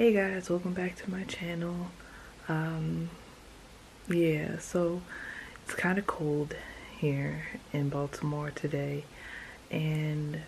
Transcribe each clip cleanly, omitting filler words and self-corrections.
Hey guys, welcome back to my channel. Um, yeah, so it's kind of cold here in Baltimore today, and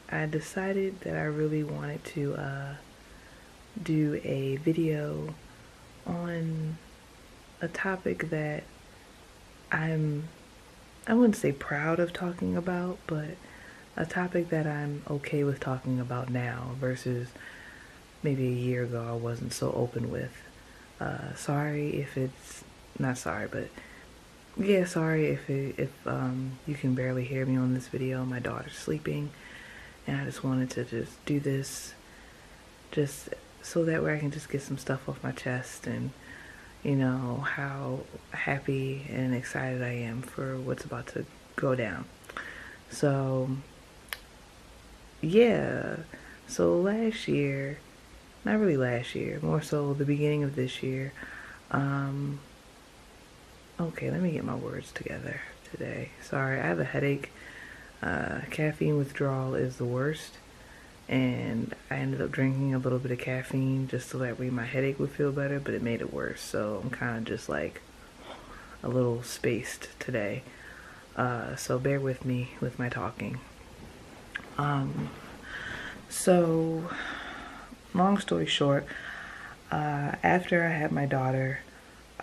I decided that I really wanted to do a video on a topic that I'm, I wouldn't say proud of talking about, but a topic that I'm okay with talking about now versus maybe a year ago I wasn't so open with. Sorry if it's not sorry, but yeah, sorry if you can barely hear me on this video. My daughter's sleeping, and I just wanted to just do this just so that way I can just get some stuff off my chest and how happy and excited I am for what's about to go down. So yeah, so last year, not really last year, more so the beginning of this year. Um, okay, let me get my words together today. Sorry, I have a headache. Caffeine withdrawal is the worst, and I ended up drinking a little bit of caffeine just so that way my headache would feel better, but it made it worse. So I'm kind of just like a little spaced today. So bear with me with my talking. So long story short, after I had my daughter,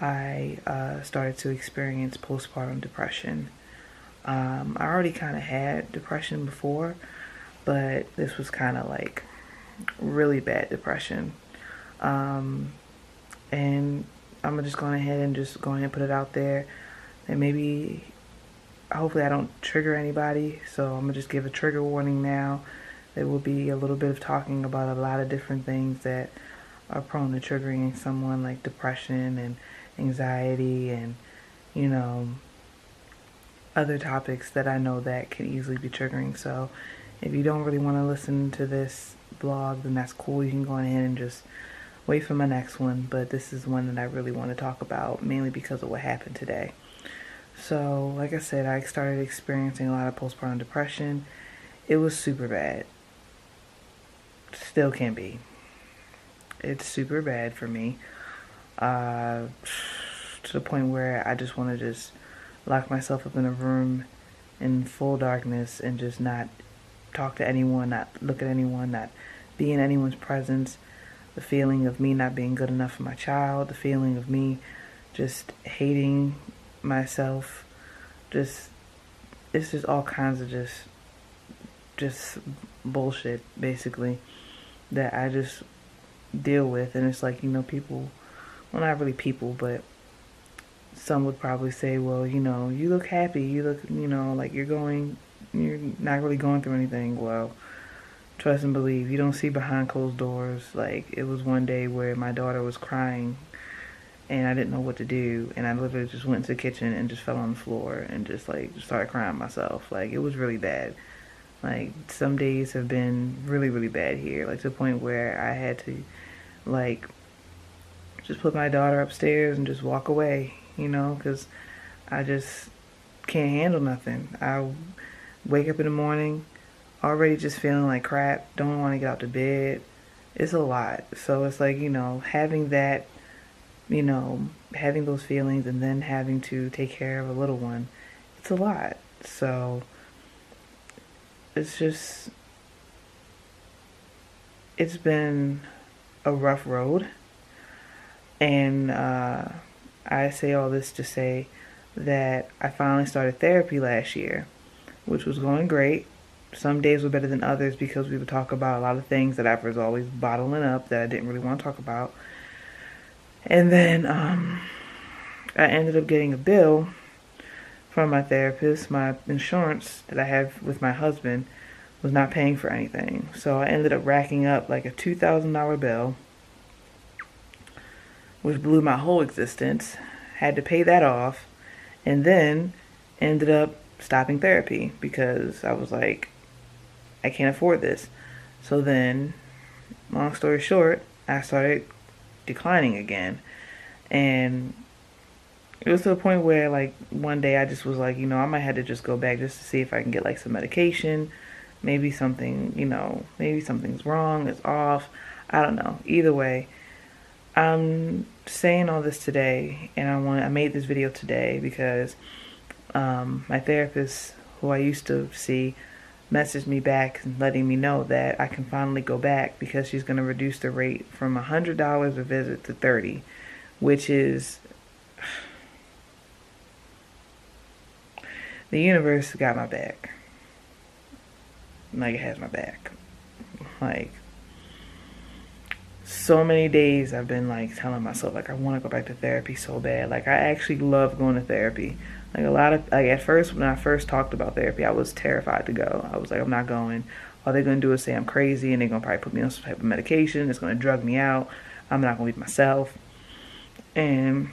I started to experience postpartum depression. I already kind of had depression before, but this was kind of like really bad depression. And I'm just going ahead and put it out there. And maybe, hopefully I don't trigger anybody, so I'm gonna just give a trigger warning now. There will be a little bit of talking about a lot of different things that are prone to triggering someone, like depression and anxiety and, other topics that I know that can easily be triggering. So if you don't really want to listen to this vlog, then that's cool. You can go ahead and just wait for my next one. But this is one that I really want to talk about, mainly because of what happened today. So like I said, I started experiencing a lot of postpartum depression. It was super bad. Still can be. It's super bad for me. To the point where I just want to just lock myself up in a room in full darkness and just not talk to anyone, not look at anyone, not be in anyone's presence. The feeling of me not being good enough for my child, the feeling of me just hating myself, it's just all kinds of just bullshit basically that I just deal with. And it's like, people, well, not really people, but some would probably say, well, you look happy, you look, like you're not really going through anything. Well, trust and believe, you don't see behind closed doors. Like, it was one day where my daughter was crying and I didn't know what to do, and I literally just went to the kitchen and just fell on the floor and just started crying myself. Like, it was really bad. Like, some days have been really, really bad here, like to the point where I had to just put my daughter upstairs and just walk away, because I just can't handle nothing. I wake up in the morning already just feeling like crap, don't want to get out to bed. It's a lot. So it's like, having that, having those feelings and then having to take care of a little one, it's a lot. So it's been a rough road. And I say all this to say that I finally started therapy last year, which was going great. Some days were better than others because we would talk about a lot of things that I was always bottling up that I didn't really want to talk about. And then I ended up getting a bill from my therapist. My insurance that I have with my husband was not paying for anything. So I ended up racking up like a $2,000 bill, which blew my whole existence. Had to pay that off, and then ended up stopping therapy because I was like, I can't afford this. So then, long story short, I started declining again. And it was to the point where, like, one day I just was like, I might have to just go back just to see if I can get like some medication. Maybe something, maybe something's wrong, it's off. I don't know. Either way, I'm saying all this today, and I made this video today because my therapist, who I used to see, messaged me back and letting me know that I can finally go back because she's going to reduce the rate from $100 a visit to $30, which is, the universe got my back. Like, it has my back. Like, so many days I've been like telling myself like I want to go back to therapy so bad. Like, I actually love going to therapy. Like, at first, when I first talked about therapy, I was terrified to go. I was like, I'm not going. All they're gonna do is say I'm crazy, and they're gonna probably put me on some type of medication. It's gonna drug me out. I'm not gonna be myself. And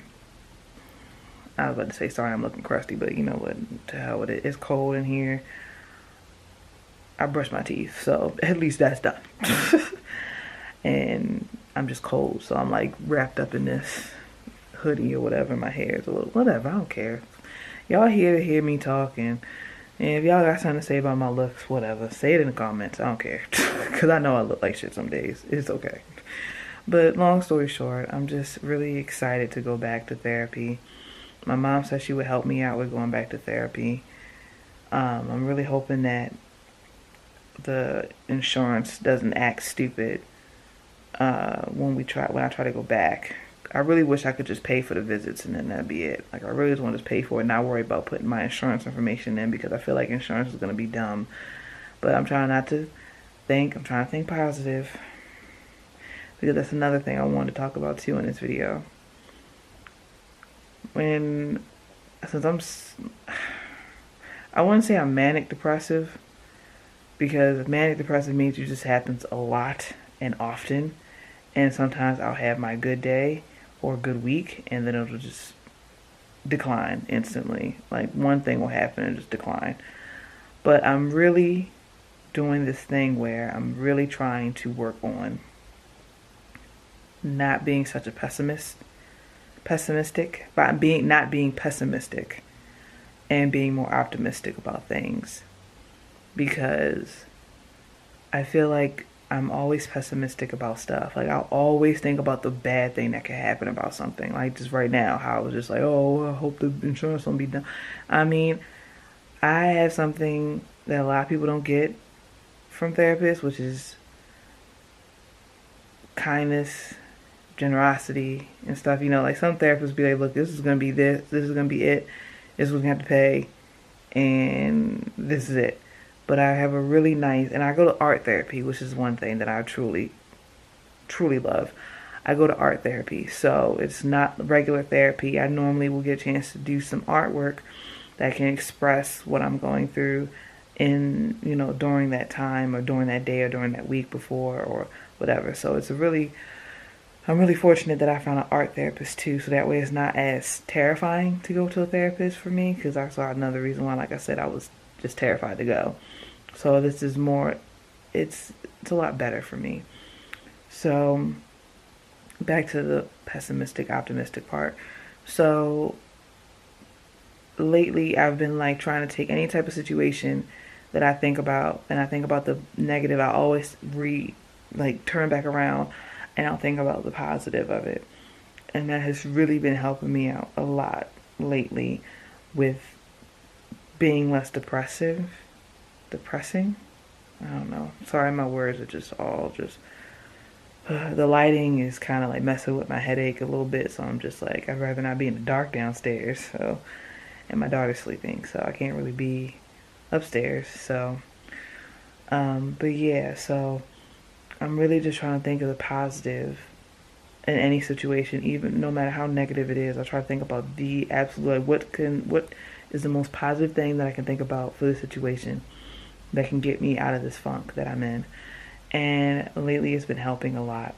I was about to say, sorry, I'm looking crusty, but you know what? To hell with it. It's cold in here. I brushed my teeth, so at least that's done. And I'm just cold, so I'm like wrapped up in this hoodie or whatever. My hair is a little whatever. I don't care. Y'all here to hear me talking, and if y'all got something to say about my looks, whatever, say it in the comments. I don't care, cause I know I look like shit some days. It's okay. But long story short, I'm just really excited to go back to therapy. My mom said she would help me out with going back to therapy. I'm really hoping that the insurance doesn't act stupid when I try to go back. I really wish I could just pay for the visits and then that'd be it. Like, I really just want to just pay for it and not worry about putting my insurance information in, because I feel like insurance is going to be dumb. But I'm trying not to think. I'm trying to think positive, because that's another thing I wanted to talk about too in this video. I wouldn't say I'm manic depressive, because manic depressive means it just happens a lot and often, and sometimes I'll have my good day or good week and then it'll just decline instantly. Like, one thing will happen and just decline. But I'm really doing this thing where I'm really trying to work on not being such a pessimistic, but not being pessimistic and being more optimistic about things, because I feel like I'm always pessimistic about stuff. Like, I'll always think about the bad thing that could happen about something. Like, just right now, how I was just like, oh, I hope the insurance won't be done. I mean, I have something that a lot of people don't get from therapists, which is kindness, generosity, and stuff. You know, like, some therapists be like, look, this is going to be this is going to be it. This is what you have to pay, and this is it. But I have a really nice, and I go to art therapy, which is one thing that I truly, truly love. I go to art therapy, so it's not regular therapy. I normally will get a chance to do some artwork that can express what I'm going through in, you know, during that time or during that day or during that week before or whatever. So I'm really fortunate that I found an art therapist too, so that way it's not as terrifying to go to a therapist for me, because I saw another reason why, like I said, I was just terrified to go. So this is more, it's a lot better for me. So back to the pessimistic, optimistic part. So lately I've been like trying to take any type of situation that I think about, and I think about the negative, I always turn back around and I'll think about the positive of it. And that has really been helping me out a lot lately with being less depressing. I don't know. Sorry, my words are just all the lighting is kind of like messing with my headache a little bit, so I'm just like, I'd rather not be in the dark downstairs. So, and my daughter's sleeping, so I can't really be upstairs. So, but yeah, so I'm really just trying to think of the positive in any situation, even no matter how negative it is. I try to think about the absolute, like, what is the most positive thing that I can think about for this situation that can get me out of this funk that I'm in. And lately it's been helping a lot.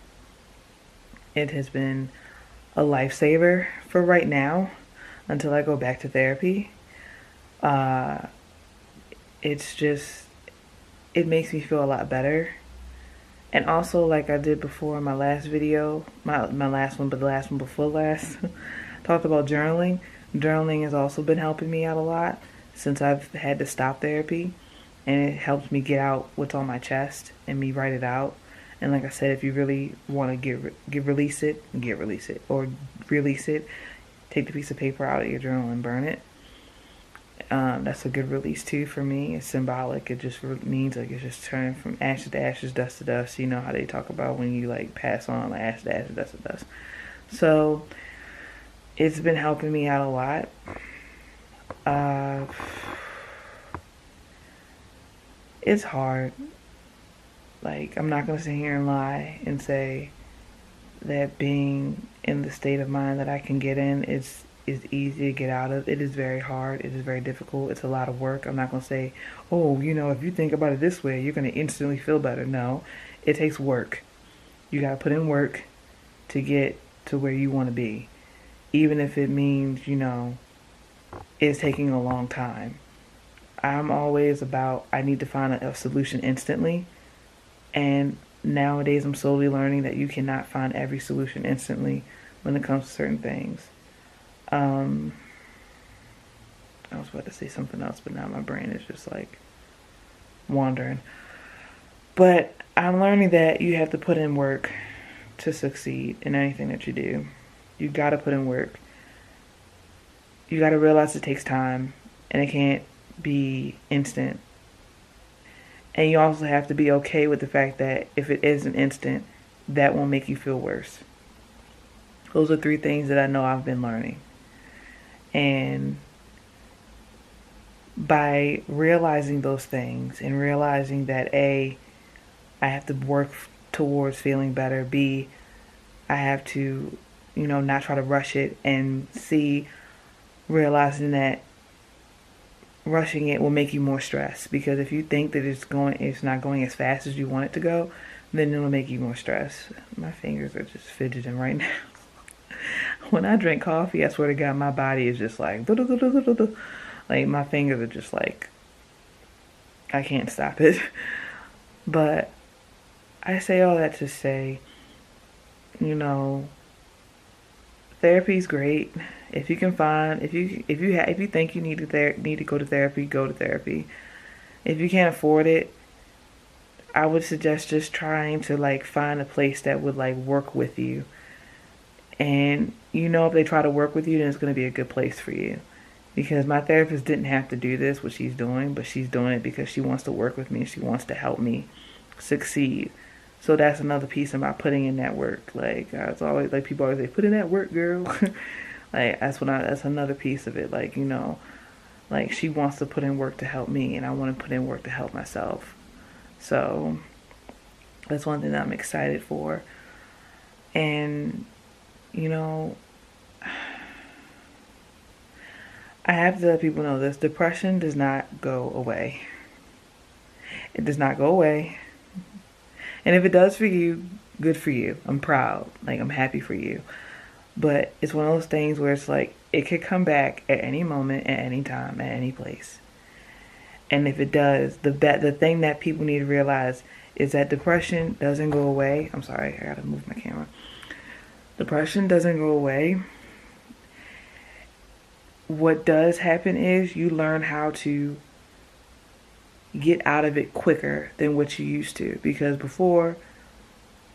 It has been a lifesaver for right now until I go back to therapy. It's just, it makes me feel a lot better. And also, like I did before in my last video, my last one, but the last one before last, talked about journaling. Journaling has also been helping me out a lot since I've had to stop therapy. And it helps me get out what's on my chest and me write it out. And like I said, if you really want to release it, or release it, take the piece of paper out of your journal and burn it. That's a good release too for me. It's symbolic. It just means like it's just turning from ashes to ashes, dust to dust. You know how they talk about when you like pass on, like ashes to ashes, dust to dust. So it's been helping me out a lot. It's hard. Like, I'm not gonna sit here and lie and say that being in the state of mind that I can get in is easy to get out of. It is very hard. It is very difficult. It's a lot of work. I'm not gonna say, oh, if you think about it this way, you're gonna instantly feel better. No, it takes work. You gotta put in work to get to where you want to be, even if it means it's taking a long time. I'm always about I need to find a solution instantly, and nowadays I'm slowly learning that you cannot find every solution instantly when it comes to certain things. I was about to say something else, but now my brain is just like wandering. But I'm learning that you have to put in work to succeed in anything that you do. You gotta put in work. You gotta realize it takes time and it can't be instant. And you also have to be okay with the fact that if it isn't instant, that won't make you feel worse. Those are 3 things that I know I've been learning. And by realizing those things and realizing that A, I have to work towards feeling better, B, I have to, not try to rush it, and C, realizing that rushing it will make you more stressed, because if you think that it's not going as fast as you want it to go, then it'll make you more stressed. My fingers are just fidgeting right now. When I drink coffee, I swear to God, my body is just like, like my fingers are just like, I can't stop it. But I say all that to say, therapy's great. If you can find, if you think you need to go to therapy, go to therapy. If you can't afford it, I would suggest just trying to like find a place that would like work with you. And if they try to work with you, then it's going to be a good place for you. Because my therapist didn't have to do this, what she's doing, but she's doing it because she wants to work with me. She wants to help me succeed. So that's another piece about putting in that work. Like, it's always like people always say, put in that work, girl. Like that's another piece of it. Like, like she wants to put in work to help me, and I want to put in work to help myself. So that's one thing that I'm excited for. And I have to let people know this. Depression does not go away. It does not go away. And if it does for you, good for you. I'm proud. Like, I'm happy for you. But it's one of those things where it's like, it could come back at any moment, at any time, at any place. And if it does, the thing that people need to realize is that depression doesn't go away. I'm sorry, I gotta move my camera. Depression doesn't go away. What does happen is you learn how to get out of it quicker than what you used to. Because before,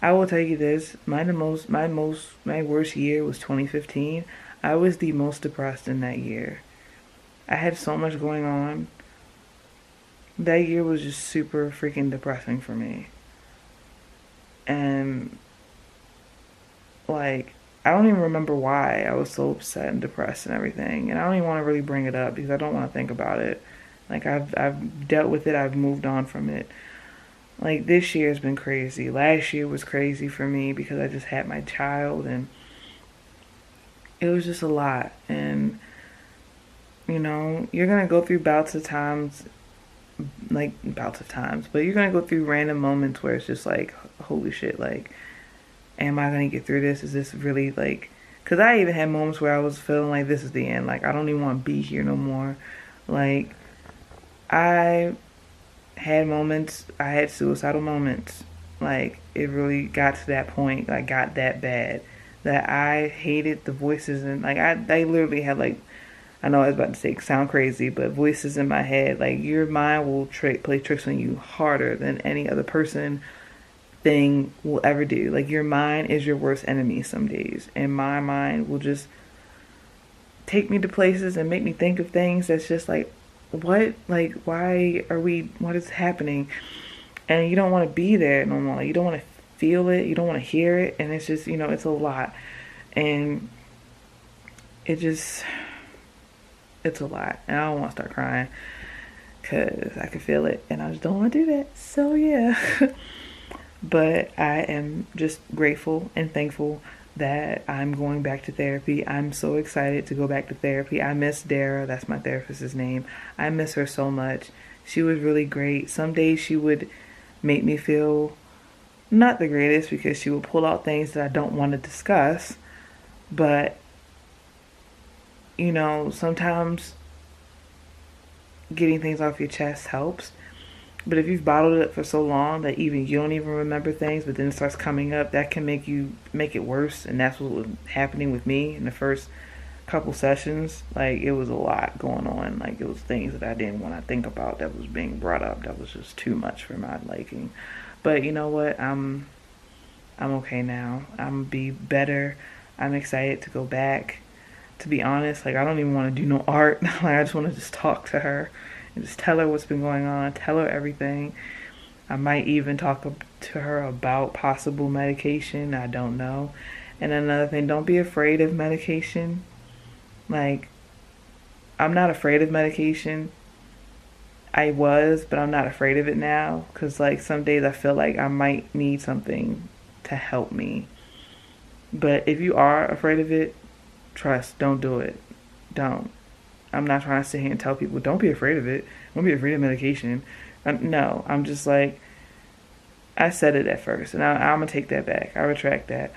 I will tell you this, my worst year was 2015. I was the most depressed in that year. I had so much going on. That year was just super freaking depressing for me. And like, I don't even remember why I was so upset and depressed and everything. And I don't even want to really bring it up because I don't want to think about it. Like, I've dealt with it. I've moved on from it. Like, this year has been crazy. Last year was crazy for me because I just had my child, and it was just a lot. And, you're going to go through bouts of times, but you're going to go through random moments where it's just like, holy shit, like, am I going to get through this? Is this really, like, because I even had moments where I was feeling like this is the end. Like, I don't even want to be here no more. Like, I had suicidal moments. Like, it really got to that point, like, got that bad, that I hated the voices, and, like, I literally had, like, I know I was about to say sound crazy, but voices in my head, like, your mind will play tricks on you harder than any other person thing will ever do. Like, your mind is your worst enemy some days, and my mind will just take me to places and make me think of things that's just like, what? Like, why are we, what is happening? And you don't want to be there no more. Like, you don't want to feel it, you don't want to hear it, and it's just, it's a lot. And it just, it's a lot. And I don't want to start crying because I can feel it, and I just don't want to do that. So yeah. But I am just grateful and thankful that I'm going back to therapy. I'm so excited to go back to therapy. I miss Dara, that's my therapist's name. I miss her so much. She was really great. Some days she would make me feel not the greatest because she would pull out things that I don't want to discuss. But, sometimes getting things off your chest helps. But if you've bottled it for so long that even you don't even remember things, but then it starts coming up, that can make it worse. And that's what was happening with me in the first couple sessions. Like, it was a lot going on. Like, it was things that I didn't want to think about that was being brought up. That was just too much for my liking. But you know what? I'm okay now. I'm gonna be better. I'm excited to go back. To be honest, like, I don't even want to do no art. Like, I just want to just talk to her and just tell her what's been going on, tell her everything. I might even talk to her about possible medication. I don't know. And another thing, don't be afraid of medication. Like, I'm not afraid of medication. I was, but I'm not afraid of it now. Because, like, some days I feel like I might need something to help me. But if you are afraid of it, trust, don't do it. Don't. I'm not trying to sit here and tell people, don't be afraid of it. Don't be afraid of medication. No, I'm just like, I said it at first, and I'm going to take that back. I retract that.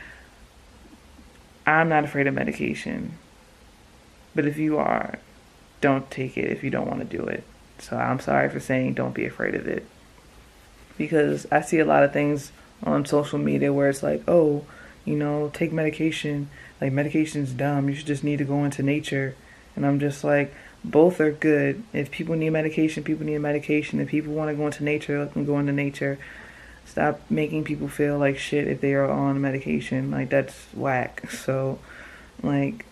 I'm not afraid of medication. But if you are, don't take it if you don't want to do it. So I'm sorry for saying don't be afraid of it. Because I see a lot of things on social media where it's like, oh, take medication. Like, medication's dumb. You should just need to go into nature. And I'm just like, both are good. If people need medication, people need medication. If people want to go into nature, let them go into nature. Stop making people feel like shit if they are on medication. Like, that's whack. So, like,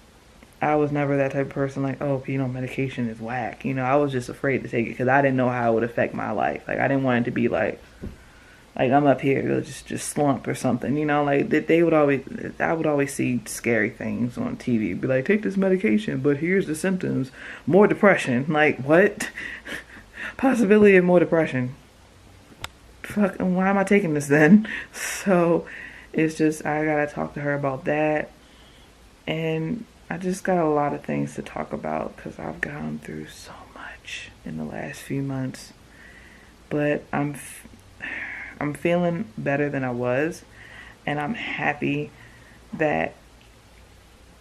I was never that type of person like, oh, medication is whack. I was just afraid to take it because I didn't know how it would affect my life. Like, I didn't want it to be like I'm up here to just slump or something. Like, I would always see scary things on TV. Be like, take this medication, but here's the symptoms. More depression. Like, what? Possibility of more depression. Fuck, why am I taking this then? So, it's just, I gotta talk to her about that. And I just got a lot of things to talk about because I've gone through so much in the last few months. But I'm feeling better than I was, and I'm happy that,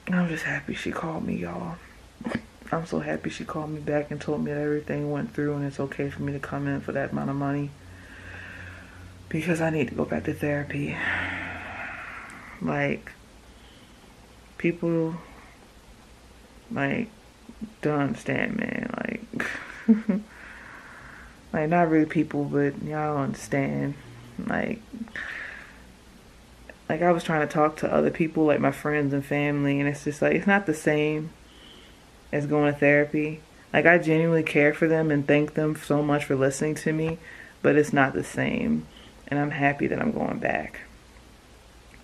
I'm just happy she called me, y'all. I'm so happy she called me back and told me that everything went through and it's okay for me to come in for that amount of money, because I need to go back to therapy. Like, people, like, don't understand, man. Like, like, not really people, but y'all don't understand. Like, I was trying to talk to other people, like my friends and family, and it's just like, it's not the same as going to therapy. Like, I genuinely care for them and thank them so much for listening to me, but it's not the same. And I'm happy that I'm going back.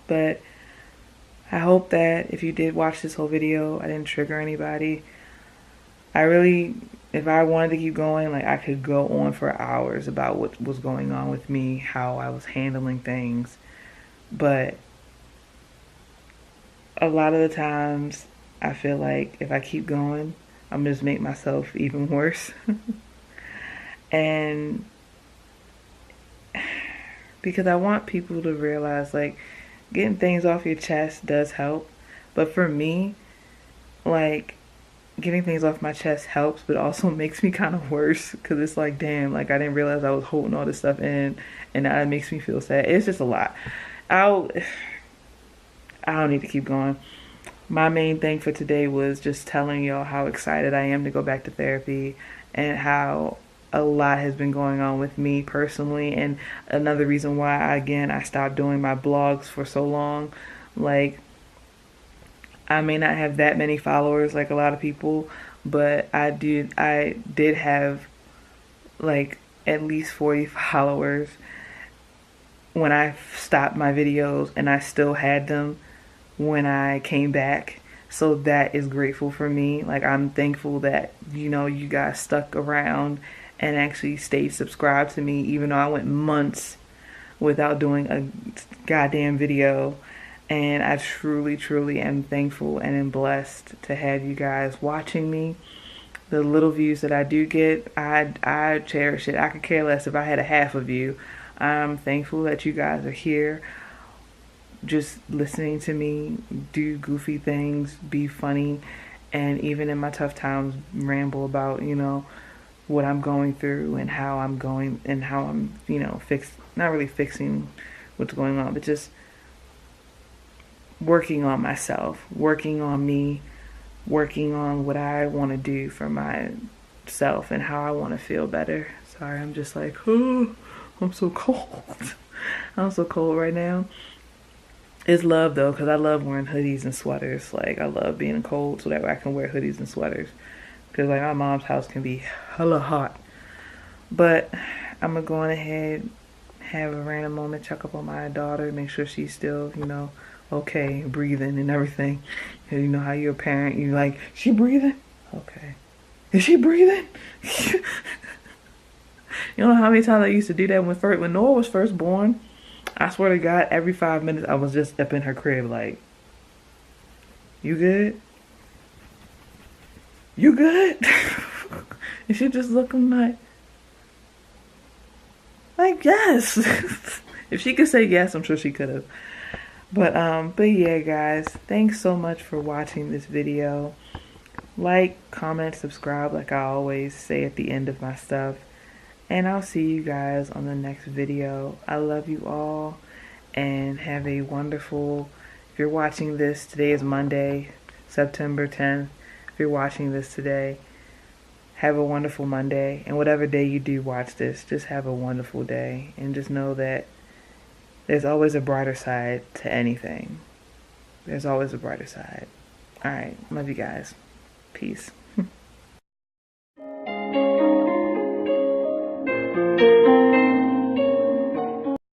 But I hope that if you did watch this whole video, I didn't trigger anybody. If I wanted to keep going, like, I could go on for hours about what was going on with me, how I was handling things. But a lot of the times, I feel like if I keep going, I'm just make myself even worse. And because I want people to realize, like, getting things off your chest does help. But for me, like, getting things off my chest helps, but also makes me kind of worse, because it's like, damn, like, I didn't realize I was holding all this stuff in, and now it makes me feel sad. It's just a lot. I don't need to keep going. My main thing for today was just telling y'all how excited I am to go back to therapy, and how a lot has been going on with me personally, and another reason why I stopped doing my blogs for so long. Like, I may not have that many followers like a lot of people, but I did have like at least 40 followers when I stopped my videos, and I still had them when I came back. So that is grateful for me. Like, I'm thankful that, you guys stuck around and actually stayed subscribed to me, even though I went months without doing a goddamn video. And I truly, truly am thankful and am blessed to have you guys watching me. The little views that I do get, I cherish it. I could care less if I had a half a view. I'm thankful that you guys are here, just listening to me do goofy things, be funny, and even in my tough times, ramble about, what I'm going through and how I'm going and how I'm, not really fixing what's going on, but just working on myself, working on me, working on what I want to do for myself and how I want to feel better. Sorry, I'm just like, oh, I'm so cold. I'm so cold right now. It's love though, because I love wearing hoodies and sweaters. Like, I love being cold so that way I can wear hoodies and sweaters. Because, like, my mom's house can be hella hot. But I'm going to go on ahead, have a random moment, check up on my daughter, make sure she's still, okay, breathing and everything. And you know how you're a parent, you like, she breathing? Okay. Is she breathing? You know how many times I used to do that when Noah was first born? I swear to God, every 5 minutes I was just up in her crib like, you good? You good? And she just looking like yes. If she could say yes, I'm sure she could have. But yeah, guys, thanks so much for watching this video. Like, comment, subscribe, like I always say at the end of my stuff. And I'll see you guys on the next video. I love you all and have a wonderful, if you're watching this, today is Monday, September 10th. If you're watching this today, have a wonderful Monday. And whatever day you do watch this, just have a wonderful day. And just know that there's always a brighter side to anything. There's always a brighter side. Alright, love you guys. Peace.